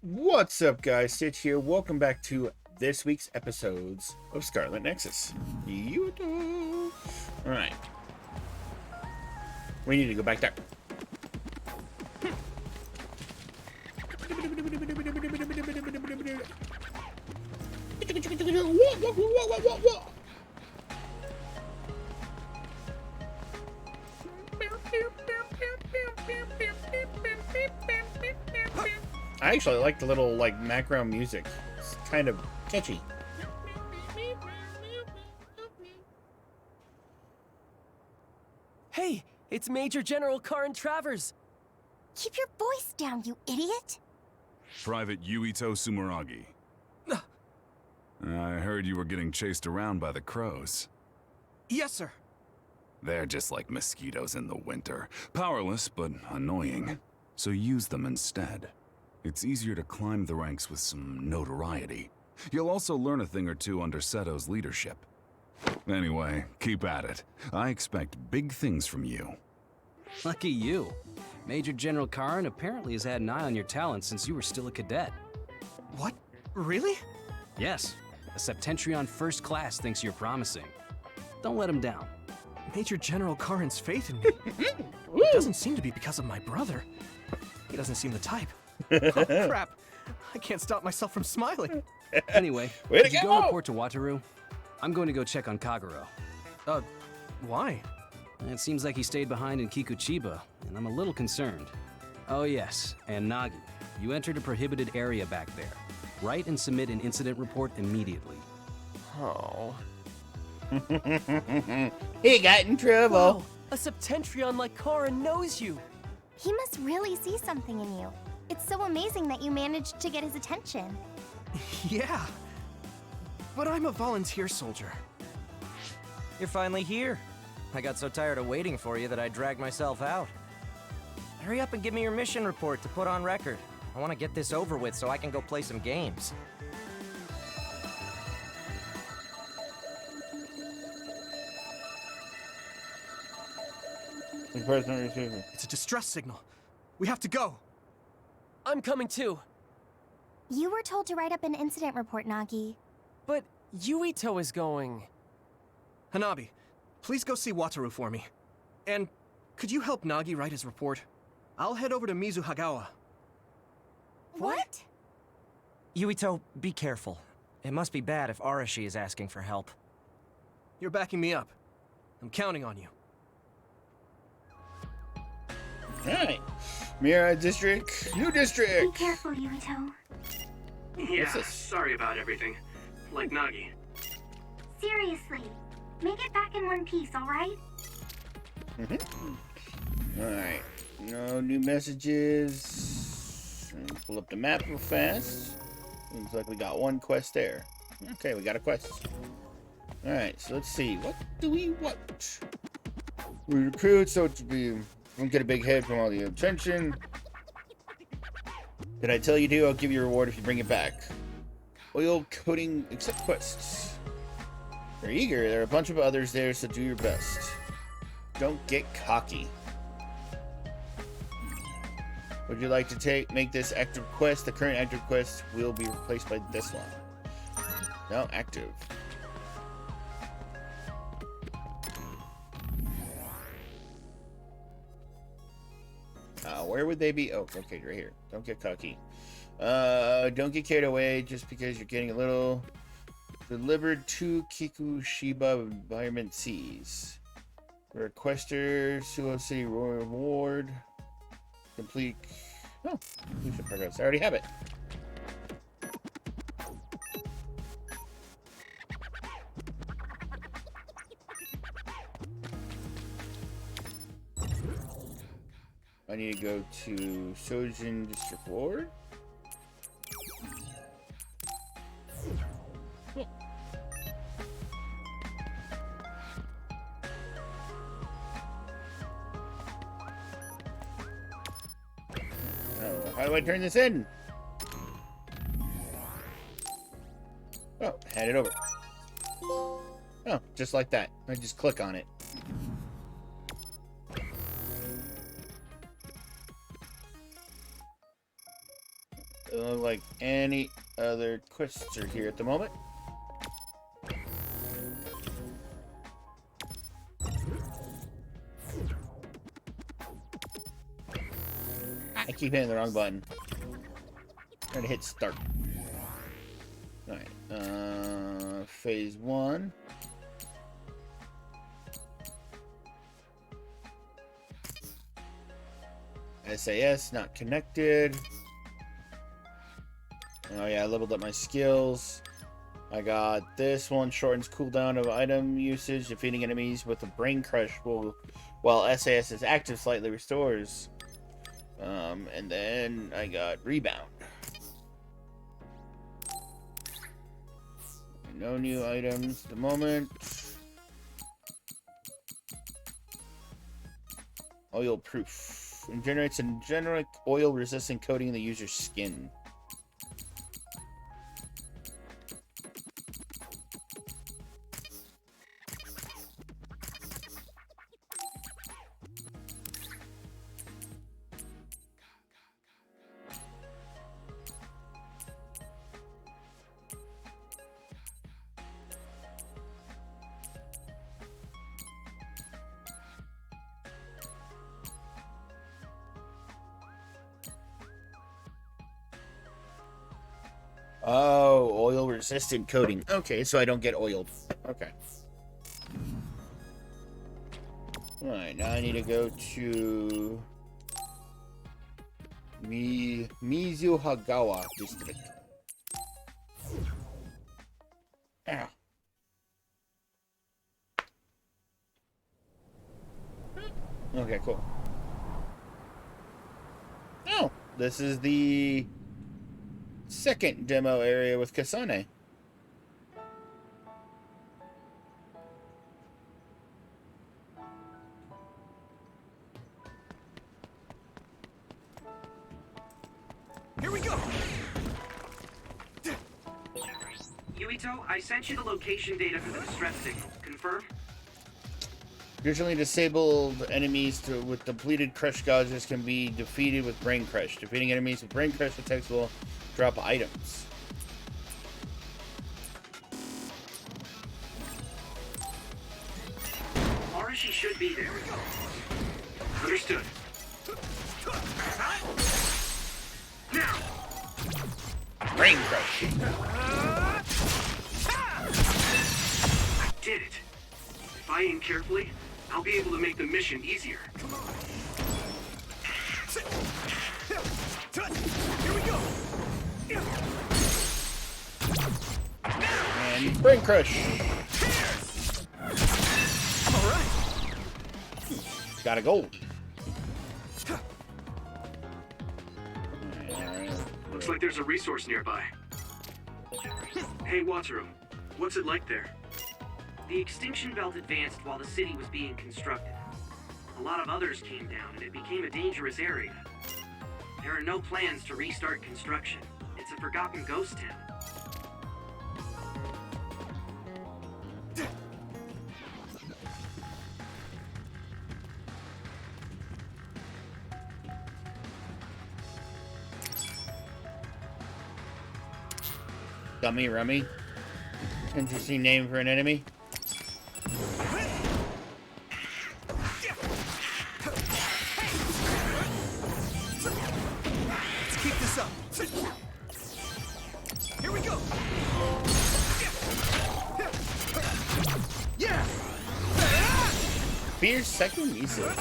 What's up, guys? Stitch here. Welcome back to this week's episodes of Scarlet Nexus. Yuito. Alright. We need to go back there. I actually like the little background music. It's kind of catchy. Hey, it's Major General Karin Travers. Keep your voice down, you idiot! Private Yuito Sumeragi. I heard you were getting chased around by the crows. Yes, sir. They're just like mosquitoes in the winter. Powerless, but annoying. So use them instead. It's easier to climb the ranks with some notoriety. You'll also learn a thing or two under Seto's leadership. Anyway, keep at it. I expect big things from you. Lucky you. Major General Karin apparently has had an eye on your talent since you were still a cadet. What? Really? Yes, a Septentrion First Class thinks you're promising. Don't let him down. Major General Karin's faith in me. It doesn't seem to be because of my brother. He doesn't seem the type. Oh, crap. I can't stop myself from smiling. Anyway, Way to did you go! go report to Wataru? I'm going to go check on Kagero. Why? It seems like he stayed behind in Kikuchiba, and I'm a little concerned. Oh yes, and Nagi, you entered a prohibited area back there. Write and submit an incident report immediately. Oh. He got in trouble. Wow, a Septentrion like Karin knows you. He must really see something in you. It's so amazing that you managed to get his attention. Yeah. But I'm a volunteer soldier. You're finally here. I got so tired of waiting for you that I dragged myself out. Hurry up and give me your mission report to put on record. I want to get this over with so I can go play some games. It's a distress signal. We have to go. I'm coming too. You were told to write up an incident report, Nagi. But Yuito is going. Hanabi, please go see Wataru for me. And could you help Nagi write his report? I'll head over to Mizuhagawa. What? Yuito, be careful. It must be bad if Arashi is asking for help. You're backing me up. I'm counting on you. Alright. Mira District. New Be district. careful, Yuito. Yeah, this? sorry about everything. Like Nagi. Seriously, make it back in one piece, alright? Alright. No new messages. Pull up the map real fast. Seems like we got one quest there. Okay, we got a quest. Alright, so let's see. What do we want? We recruit so to be don't get a big head from all the attention. Did I tell you to? I'll give you a reward if you bring it back. Oil coating accept quests. They're eager. There are a bunch of others there, so do your best. Don't get cocky. Would you like to make this active quest? The current active quest will be replaced by this one. No, active. Where would they be? Oh, okay, right here. Don't get cocky. Don't get carried away just because you're getting a little. Delivered to Kikushiba Environment Seas. Requester, Suo City Reward. Complete. Oh, completion progress. I already have it. I need to go to Sojin District Ward. Oh, how do I turn this in? Oh, hand it over. Oh, just like that. I just click on it. Doesn't look like any other quests are here at the moment. I keep hitting the wrong button. Trying to hit start. Alright. Phase 1. SAS not connected. Oh yeah, I leveled up my skills. I got this one, shortens cooldown of item usage. Defeating enemies with a brain crush will, while SAS is active, slightly restores. And then I got rebound. No new items at the moment. Oil proof. It generates a generic oil resistant coating in the user's skin. Oh, oil resistant coating. Okay, so I don't get oiled. Okay. Alright, now I need to go to Mizuhagawa district. Ow. Okay, cool. Oh, this is the second demo area with Kasane. Here we go! Yuito, I sent you the location data for the distress signal. Confirm? Usually disabled enemies with depleted crush gauges can be defeated with brain crush. Defeating enemies with brain crush attacks will drop items. Arashi should be there. Understood. Now! Brain crush. I did it. If I aim carefully, I'll be able to make the mission easier. Here we go! And brain crush. Alright! Got a gold. Looks like there's a resource nearby. Hey, Wataru, what's it like there? The extinction belt advanced while the city was being constructed. A lot of others came down and it became a dangerous area. There are no plans to restart construction. It's a forgotten ghost town. Dummy Rummy. Interesting name for an enemy. Let's keep this up. Here we go. Yeah. Fierce psychomesis.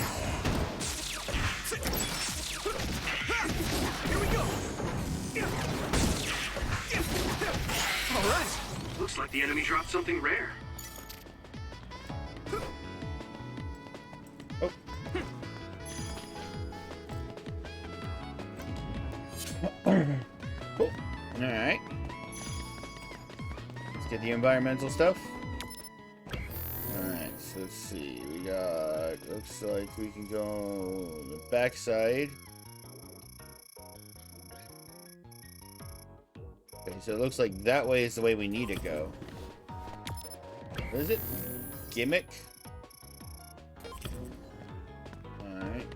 Here we go. All right. Looks like the enemy dropped something rare. Oh. Cool. Alright. Let's get the environmental stuff. Alright, so let's see. We got... Looks like we can go on the backside. Okay, so it looks like that way is the way we need to go. What is it? Gimmick? Alright.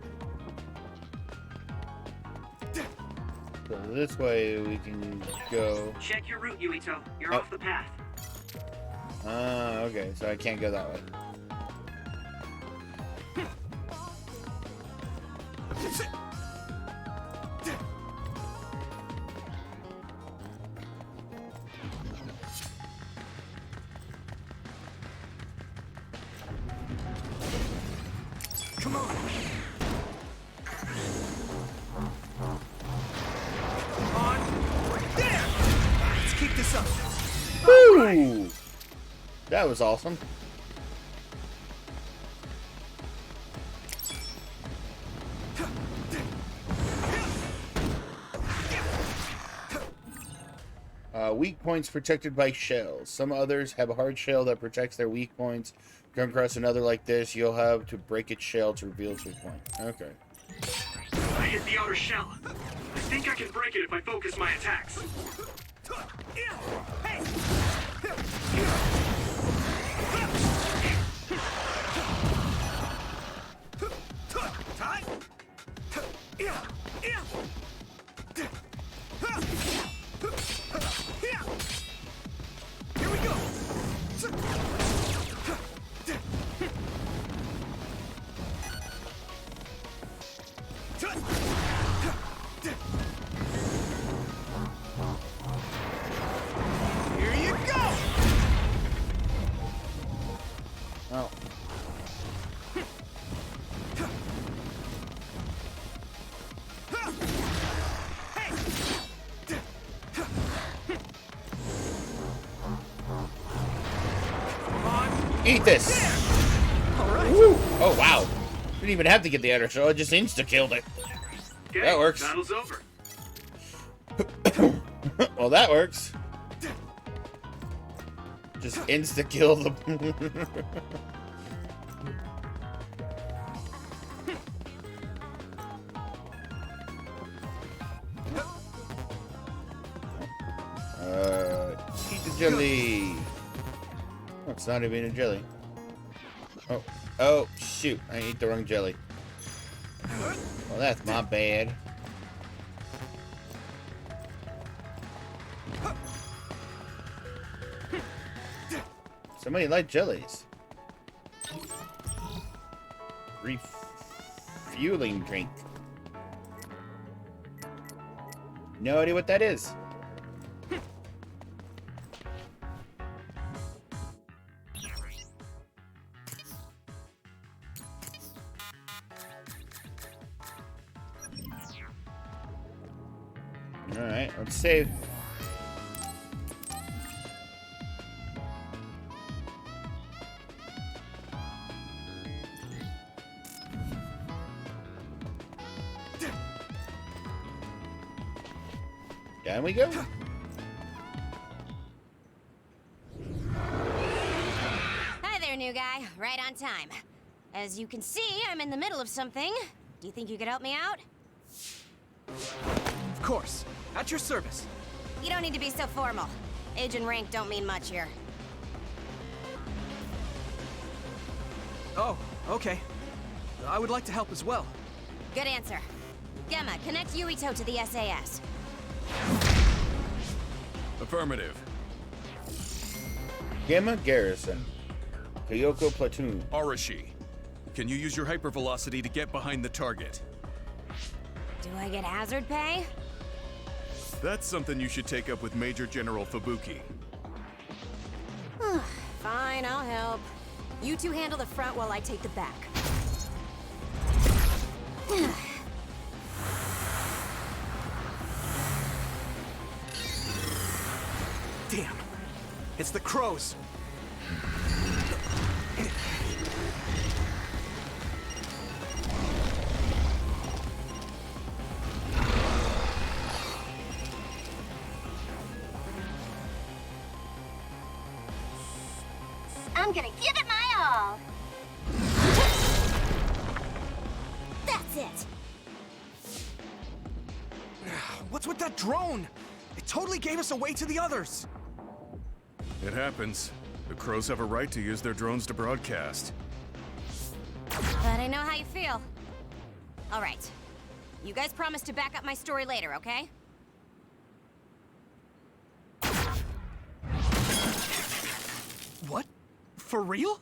So this way we can go. Check your route, Yuito. You're Oh. off the path. Okay, so I can't go that way. Come on. On. There. Let's keep this up. Woo! That was awesome. Weak points protected by shells. Some others have a hard shell that protects their weak points. Come across another like this, you'll have to break its shell to reveal its weak point. Okay. I hit the outer shell. I think I can break it if I focus my attacks. Here we go. Here you go. Oh. Eat this! All right. Woo. Oh, wow. Didn't even have to get the outer shell, I just insta-killed it. Okay, That works. Battle's over. Well, that works. Just insta-kill the... Eat the jelly. Oh, it's not even a jelly. Oh, shoot. I ate the wrong jelly. Well, that's my bad. Somebody like jellies. Refueling drink. No idea what that is. Alright, let's save. Down we go. Hi there, new guy. Right on time. As you can see, I'm in the middle of something. Do you think you could help me out? Of course. At your service. You don't need to be so formal. Age and rank don't mean much here. Oh, okay. I would like to help as well. Good answer. Gemma, connect Yuito to the SAS. Affirmative. Gamma Garrison. Kyoko Platoon. Arashi, can you use your hypervelocity to get behind the target? Do I get hazard pay? That's something you should take up with Major General Fubuki. Fine, I'll help. You two handle the front while I take the back. Damn. It's the crows. I'm gonna give it my all. That's it! What's with that drone? It totally gave us away to the others. It happens. The crows have a right to use their drones to broadcast. But I know how you feel. All right. You guys promise to back up my story later, okay? For real?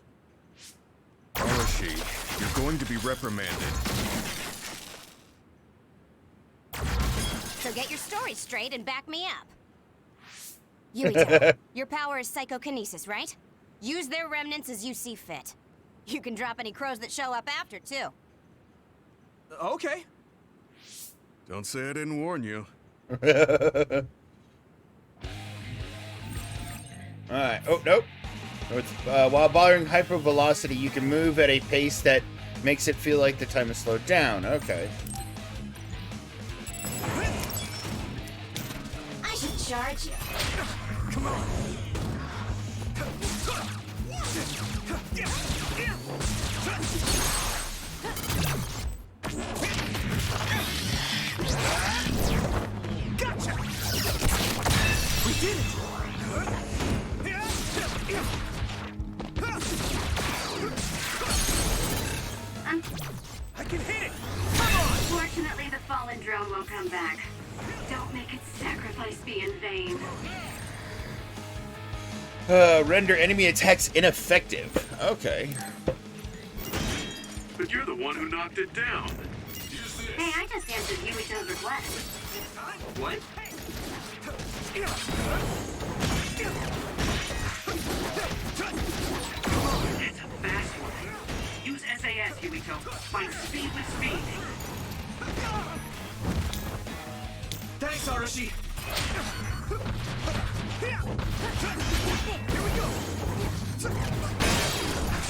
Arashi, you're going to be reprimanded. So get your story straight and back me up. Yuito, your power is psychokinesis, right? Use their remnants as you see fit. You can drop any crows that show up after, too. Okay. Don't say I didn't warn you. Alright. Oh, nope. No, it's, while bothering hypervelocity, you can move at a pace that makes it feel like the time is slowed down. Okay. I should charge you. Come on. Gotcha! We did it! I can hit it! Come on! Fortunately, the fallen drone won't come back. Don't make its sacrifice be in vain. Render enemy attacks ineffective. Okay. But you're the one who knocked it down. Hey, I just answered Yuito's request. What? That's a fast one. Use SAS, Yuito. Find speed with speed. Thanks, Arashi!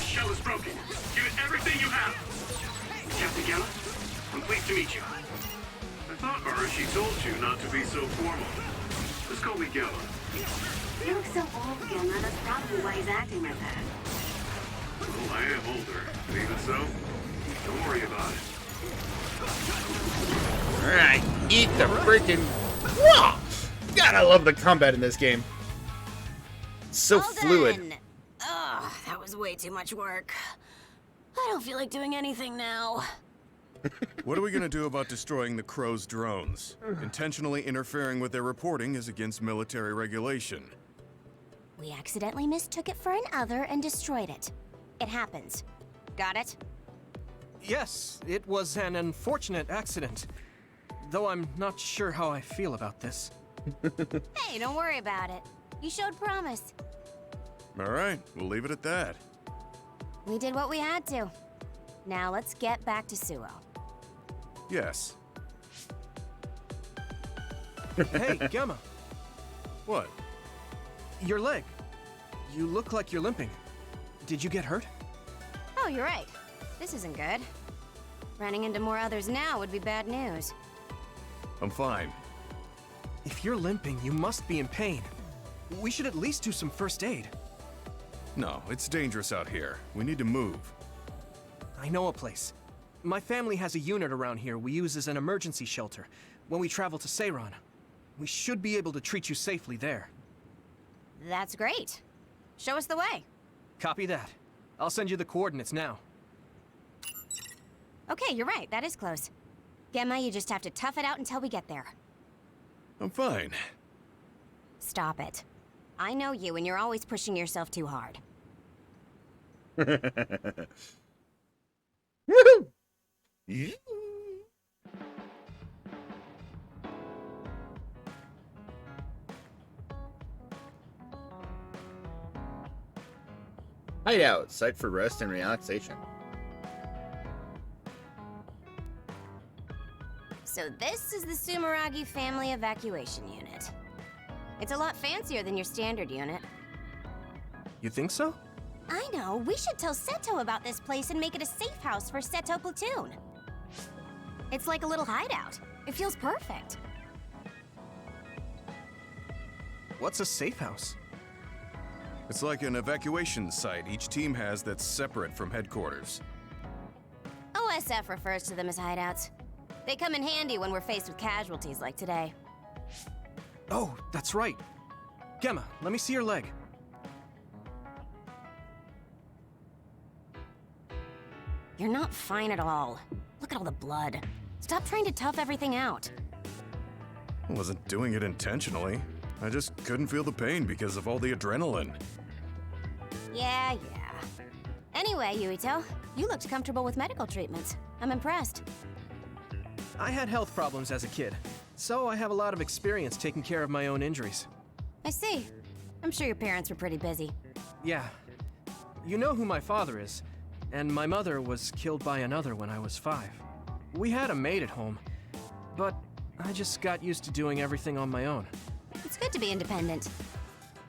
Shell is broken. Give it everything you have. Captain Gamma, I'm pleased to meet you. I thought Arashi told you not to be so formal. Just call me Gamma. You look so old, Gamma. That's probably why he's acting like that. Well, I am older, but even so, don't worry about it. Alright. Eat the freaking... Whoa! God, I love the combat in this game. It's so All fluid. done. Ugh, that was way too much work. I don't feel like doing anything now. What are we gonna do about destroying the Crow's drones? Intentionally interfering with their reporting is against military regulation. We accidentally mistook it for an other and destroyed it. It happens. Got it? Yes, it was an unfortunate accident. Though I'm not sure how I feel about this. Hey, don't worry about it. You showed promise. All right, we'll leave it at that. We did what we had to. Now let's get back to Suo. Yes. Hey, Gamma, What? your leg. You look like you're limping. Did you get hurt? Oh, you're right. This isn't good. Running into more others now would be bad news. I'm fine. If you're limping, you must be in pain. We should at least do some first aid. No, it's dangerous out here. We need to move. I know a place. My family has a unit around here we use as an emergency shelter when we travel to Seiran. We should be able to treat you safely there. That's great. Show us the way. Copy that. I'll send you the coordinates now. Okay, you're right. That is close. Gemma, you just have to tough it out until we get there. I'm fine. Stop it. I know you, and you're always pushing yourself too hard. Woohoo! Hideout, site for rest and relaxation. So this is the Sumeragi Family Evacuation Unit. It's a lot fancier than your standard unit. You think so? I know. We should tell Seto about this place and make it a safe house for Seto Platoon. It's like a little hideout. It feels perfect. What's a safe house? It's like an evacuation site each team has that's separate from headquarters. OSF refers to them as hideouts. They come in handy when we're faced with casualties like today. Oh, that's right. Gemma, let me see your leg. You're not fine at all. Look at all the blood. Stop trying to tough everything out. I wasn't doing it intentionally. I just couldn't feel the pain because of all the adrenaline. Yeah. Anyway, Yuito, you looked comfortable with medical treatments. I'm impressed. I had health problems as a kid, so I have a lot of experience taking care of my own injuries. I see. I'm sure your parents were pretty busy. Yeah. You know who my father is, and my mother was killed by another when I was 5. We had a maid at home, but I just got used to doing everything on my own. It's good to be independent.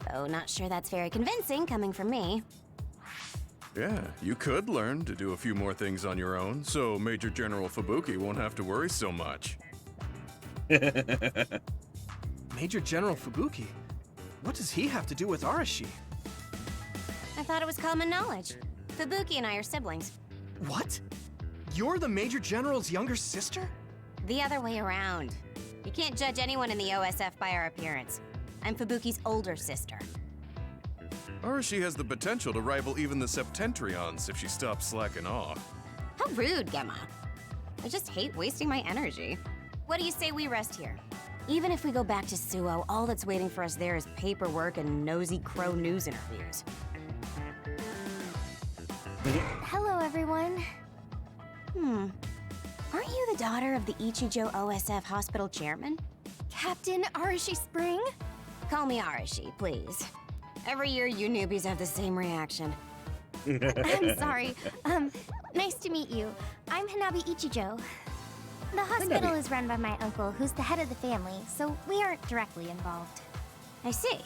Though not sure that's very convincing coming from me. Yeah, you could learn to do a few more things on your own, so Major General Fubuki won't have to worry so much. Major General Fubuki? What does he have to do with Arashi? I thought it was common knowledge. Fubuki and I are siblings. What? You're the Major General's younger sister? The other way around. You can't judge anyone in the OSF by our appearance. I'm Fubuki's older sister. Arashi has the potential to rival even the Septentrions if she stops slacking off. How rude, Gemma. I just hate wasting my energy. What do you say we rest here? Even if we go back to Suo, all that's waiting for us there is paperwork and nosy crow news interviews. Hello, everyone. Aren't you the daughter of the Ichijo OSF hospital chairman? Captain Arashi Spring? Call me Arashi, please. Every year you newbies have the same reaction. I'm sorry. Nice to meet you. I'm Hanabi Ichijo. The hospital is run by my uncle, who's the head of the family, so we aren't directly involved. I see.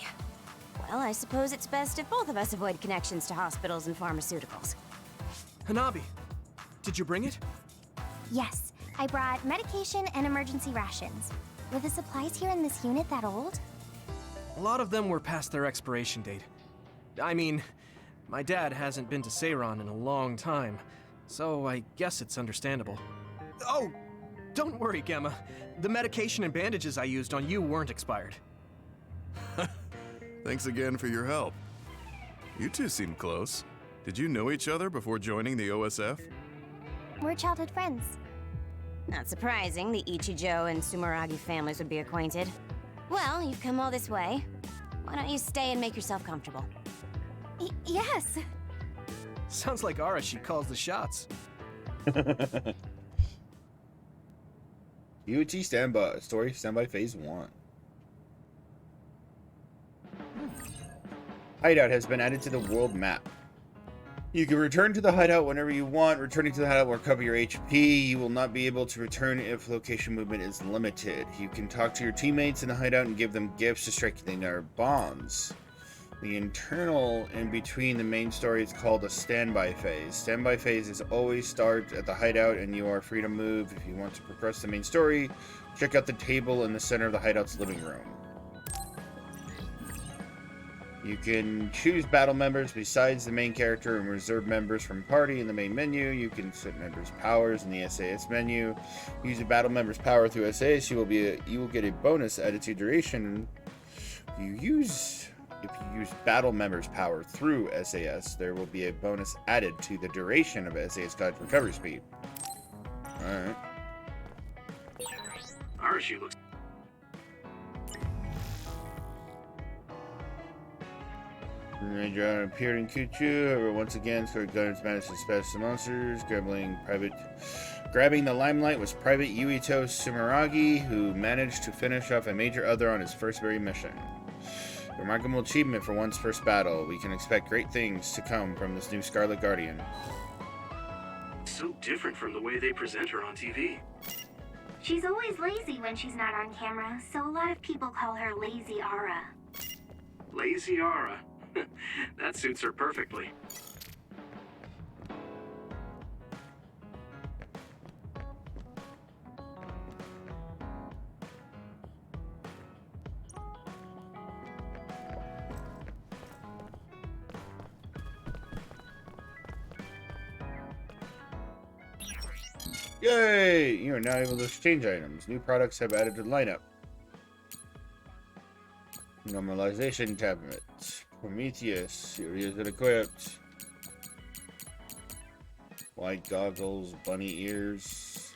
Well, I suppose it's best if both of us avoid connections to hospitals and pharmaceuticals. Hanabi, did you bring it? Yes, I brought medication and emergency rations. Were the supplies here in this unit that old? A lot of them were past their expiration date. I mean, my dad hasn't been to Seiron in a long time, so I guess it's understandable. Oh, don't worry, Gemma. The medication and bandages I used on you weren't expired. Thanks again for your help. You two seem close. Did you know each other before joining the OSF? We're childhood friends. Not surprising, the Ichijo and Sumeragi families would be acquainted. Well, you've come all this way. Why don't you stay and make yourself comfortable? Yes. Sounds like Arashi calls the shots. UT standby. Story standby phase 1. Hideout has been added to the world map. You can return to the hideout whenever you want. Returning to the hideout will recover your HP. You will not be able to return if location movement is limited. You can talk to your teammates in the hideout and give them gifts to strengthen their bonds. The internal in between the main story is called a standby phase. Standby phases always start at the hideout and you are free to move. If you want to progress the main story, check out the table in the center of the hideout's living room. You can choose battle members besides the main character and reserve members from party in the main menu. You can set members' powers in the SAS menu. Use a battle member's power through SAS. You will get a bonus added to duration. If you use battle members' power through SAS, there will be a bonus added to the duration of SAS dodge recovery speed. Alright. Arashi looks. Ranger appeared in Kuchu. However, once again, scored guns managed to special monsters. Grabbing the limelight was Private Yuito Sumeragi, who managed to finish off a major other on his first very mission. Remarkable achievement for one's first battle. We can expect great things to come from this new Scarlet Guardian. So different from the way they present her on TV. She's always lazy when she's not on camera, so a lot of people call her Lazy Ara. Lazy Ara. That suits her perfectly. Yay! You are now able to exchange items. New products have added to the lineup. Normalization tablet. Prometheus. Areas that equipped. White goggles. Bunny ears.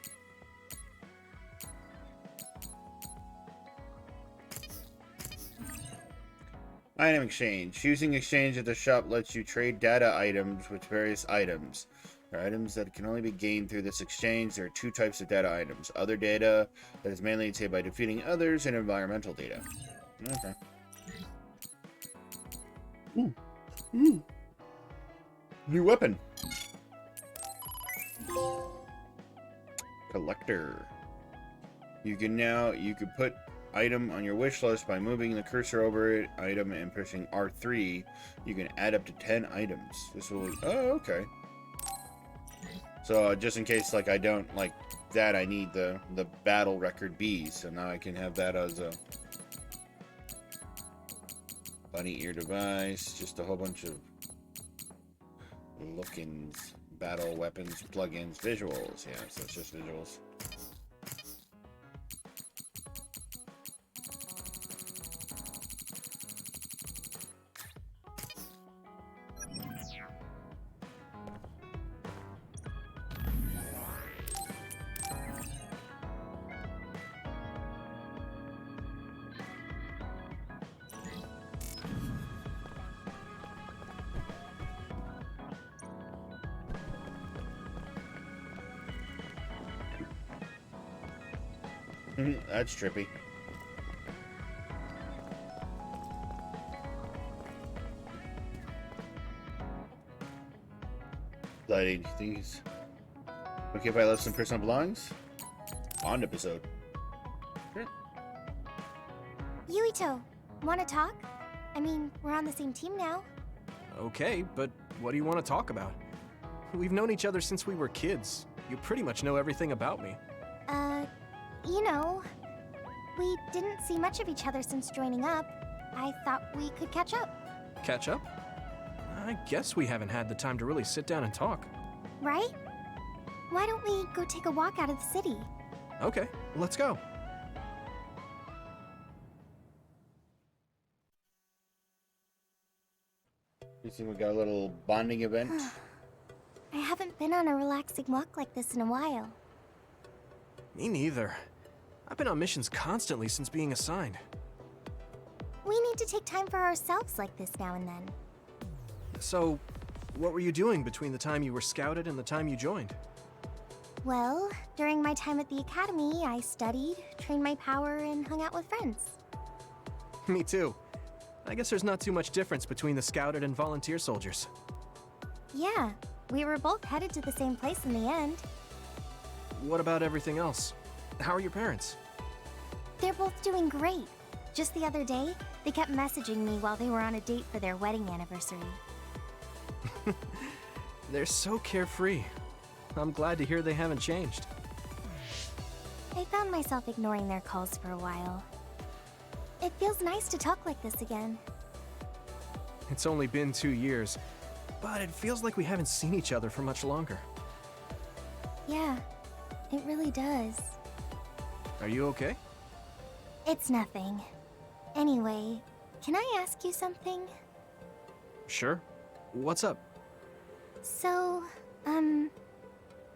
Item exchange. Using exchange at the shop lets you trade data items with various items. There are items that can only be gained through this exchange. There are 2 types of data items. Other data that is mainly obtained by defeating others, and environmental data. Okay. Ooh. Ooh. New weapon. Collector. You can put item on your wish list by moving the cursor over it, item, and pushing R3. You can add up to 10 items. This will... Oh, okay. So, just in case, like, I don't like that, I need the battle record B. So now I can have that as a bunny ear device. Just a whole bunch of look-ins, battle weapons, plugins, visuals. Yeah, so it's just visuals. That's trippy. Lighting things. Okay, if I left some personal belongings? Bond episode. Sure. Yuito, wanna talk? I mean, we're on the same team now. Okay, but what do you want to talk about? We've known each other since we were kids. You pretty much know everything about me. You know, we didn't see much of each other since joining up. I thought we could catch up. Catch up? I guess we haven't had the time to really sit down and talk. Right? Why don't we go take a walk out of the city? Okay, let's go. You think we got a little bonding event? I haven't been on a relaxing walk like this in a while. Me neither. I've been on missions constantly since being assigned. We need to take time for ourselves like this now and then. So, what were you doing between the time you were scouted and the time you joined? Well, during my time at the academy, I studied, trained my power, and hung out with friends. Me too. I guess there's not too much difference between the scouted and volunteer soldiers. Yeah, we were both headed to the same place in the end. What about everything else? How are your parents? They're both doing great. Just the other day, they kept messaging me while they were on a date for their wedding anniversary. They're so carefree. I'm glad to hear they haven't changed. I found myself ignoring their calls for a while. It feels nice to talk like this again. It's only been 2 years, but it feels like we haven't seen each other for much longer. Yeah, it really does. Are you okay? It's nothing. Anyway, can I ask you something? Sure. What's up? So,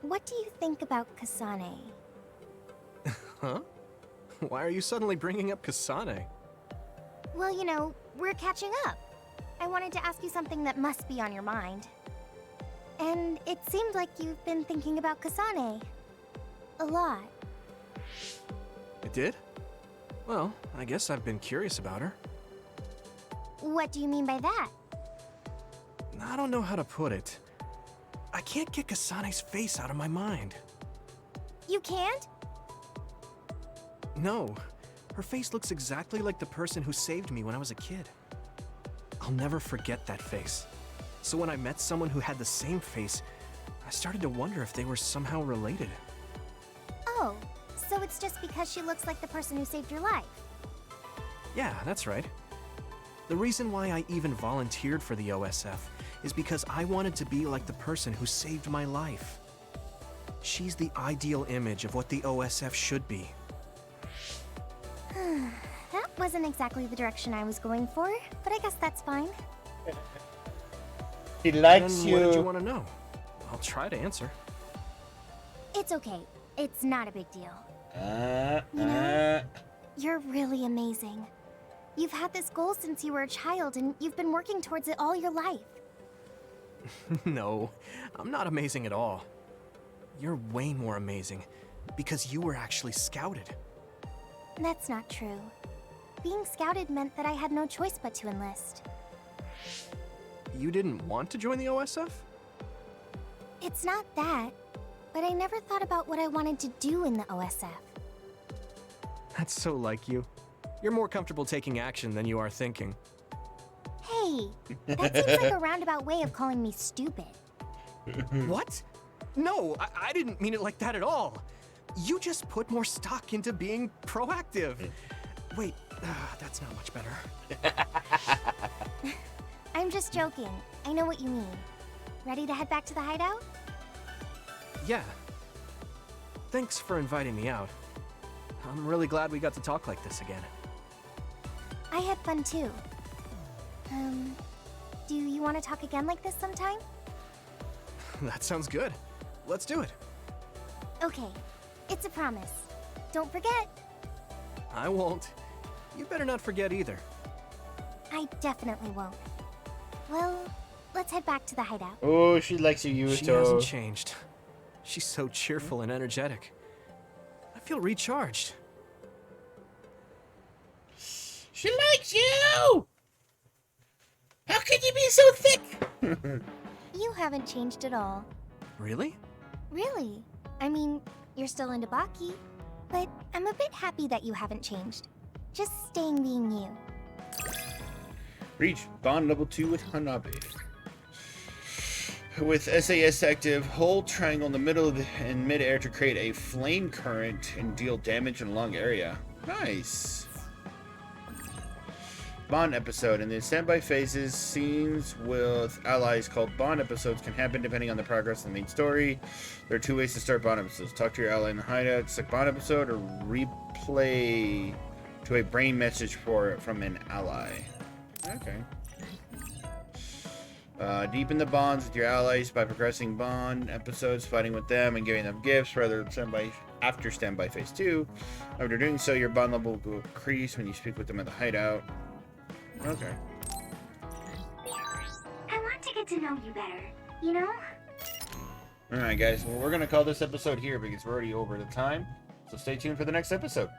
what do you think about Kasane? Huh? Why are you suddenly bringing up Kasane? Well, you know, we're catching up. I wanted to ask you something that must be on your mind. And it seemed like you've been thinking about Kasane. A lot. It did? Well, I guess I've been curious about her. What do you mean by that? I don't know how to put it. I can't get Kasane's face out of my mind. You can't? No. Her face looks exactly like the person who saved me when I was a kid. I'll never forget that face. So when I met someone who had the same face, I started to wonder if they were somehow related. Oh, so it's just because she looks like the person who saved your life? Yeah, that's right. The reason why I even volunteered for the OSF is because I wanted to be like the person who saved my life. She's the ideal image of what the OSF should be. That wasn't exactly the direction I was going for, but I guess that's fine. He likes Then you. what did you want to know? I'll try to answer. It's okay. It's not a big deal. You know, you're really amazing. You've had this goal since you were a child, and you've been working towards it all your life. No, I'm not amazing at all. You're way more amazing, because you were actually scouted. That's not true. Being scouted meant that I had no choice but to enlist. You didn't want to join the OSF? It's not that, but I never thought about what I wanted to do in the OSF. That's so like you. You're more comfortable taking action than you are thinking. Hey, that seems like a roundabout way of calling me stupid. What? No, I didn't mean it like that at all. You just put more stock into being proactive. Wait, that's not much better. I'm just joking. I know what you mean. Ready to head back to the hideout? Yeah. Thanks for inviting me out. I'm really glad we got to talk like this again. I had fun too. Do you want to talk again like this sometime? That sounds good. Let's do it. Okay, it's a promise. Don't forget. I won't. You better not forget either. I definitely won't. Well, let's head back to the hideout. Oh, she likes you, Yuito. She hasn't changed. She's so cheerful and energetic. I feel recharged. She likes you! How could you be so thick? You haven't changed at all. Really? Really? I mean, you're still into Baki, but I'm a bit happy that you haven't changed. Just staying being you. Reach bond level 2 with Hanabe. With SAS active, hold triangle in the middle in mid-air to create a flame current and deal damage in a long area. Nice. Bond episode. In the standby phases, scenes with allies called Bond episodes can happen depending on the progress of the main story. There are 2 ways to start Bond episodes. Talk to your ally in the hideout, select Bond episode, or replay to a brain message from an ally. Okay. Deepen the bonds with your allies by progressing Bond episodes, fighting with them, and giving them gifts rather than after standby phase 2. After doing so, your bond level will increase when you speak with them at the hideout. Okay. I want to get to know you better, you know? Alright, guys. Well, we're going to call this episode here because we're already over the time. So stay tuned for the next episode.